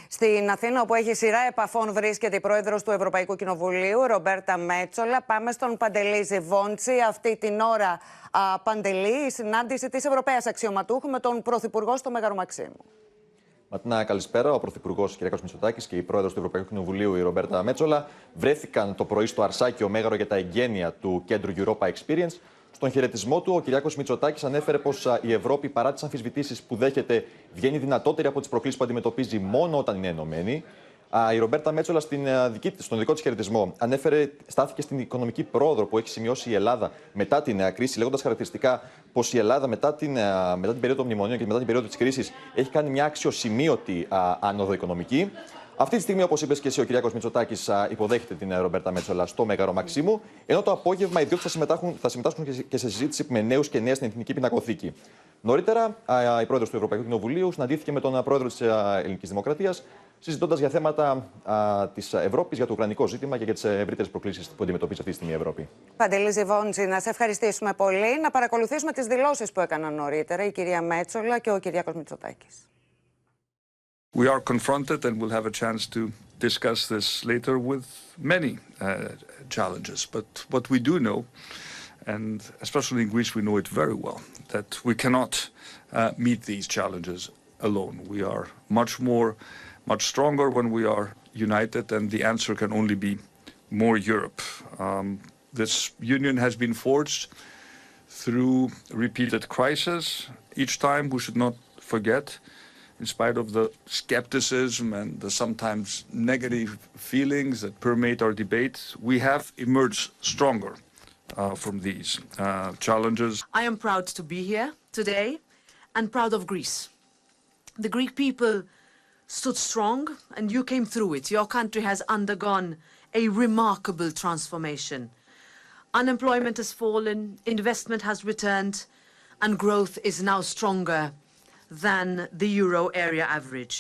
Στην Αθήνα, όπου έχει σειρά επαφών, βρίσκεται η πρόεδρος του Ευρωπαϊκού Κοινοβουλίου, Ρομπέρτα Μέτσολα. Πάμε στον Παντελή Ζιβόντσι. Αυτή την ώρα, Παντελή, η συνάντηση της Ευρωπαίας αξιωματούχου με τον Πρωθυπουργό στο Μέγαρο Μαξίμου. Ματινά, καλησπέρα. Ο Πρωθυπουργός Κυριάκος Μητσοτάκης και η πρόεδρος του Ευρωπαϊκού Κοινοβουλίου, η Ρομπέρτα Μέτσολα, βρέθηκαν το πρωί στο Αρσάκειο Μέγαρο για τα εγκαίνια του κέντρου Europa Experience. Στον χαιρετισμό του, ο Κυριάκος Μητσοτάκης ανέφερε πως η Ευρώπη, παρά τις αμφισβητήσεις που δέχεται, βγαίνει δυνατότερη από τις προκλήσεις που αντιμετωπίζει μόνο όταν είναι ενωμένη. Η Ρομπέρτα Μέτσολα, στον δικό της χαιρετισμό, στάθηκε στην οικονομική πρόοδο που έχει σημειώσει η Ελλάδα μετά την κρίση, λέγοντας χαρακτηριστικά πως η Ελλάδα μετά την περίοδο των μνημονίων και μετά την περίοδο της κρίσης έχει κάνει μια αξιοσημείωτη άνοδο οικονομική. Αυτή τη στιγμή, όπως είπες και εσύ, ο Κυριάκος Μητσοτάκης υποδέχεται την Ρομπέρτα Μέτσολα στο Μέγαρο Μαξίμου, ενώ το απόγευμα οι δύο θα συμμετάσχουν και σε συζήτηση με νέους και νέες στην Εθνική Πινακοθήκη. Νωρίτερα, η πρόεδρος του Ευρωπαϊκού Κοινοβουλίου συναντήθηκε με τον πρόεδρο της Ελληνικής Δημοκρατίας, συζητώντας για θέματα της Ευρώπης, για το ουκρανικό ζήτημα και για τις ευρύτερες προκλήσεις που αντιμετωπίζει αυτή τη στιγμή η Ευρώπη. Παντελή Ζιβόντσι, να σε ευχαριστήσουμε πολύ. Να παρακολουθήσουμε τις δηλώσεις που έκαναν νωρίτερα η κυρία Μέτσολα και ο Κυριάκος Μητσοτάκης. We are confronted, and we'll have a chance to discuss this later, with many challenges. But what we do know, and especially in Greece we know it very well, that we cannot meet these challenges alone. We are much stronger when we are united, and the answer can only be more Europe. This union has been forged through repeated crises. Each time we should not forget, in spite of the skepticism and the sometimes negative feelings that permeate our debates, we have emerged stronger from these challenges. I am proud to be here today and proud of Greece. The Greek people stood strong and you came through it. Your country has undergone a remarkable transformation. Unemployment has fallen, investment has returned, and growth is now stronger than the euro area average.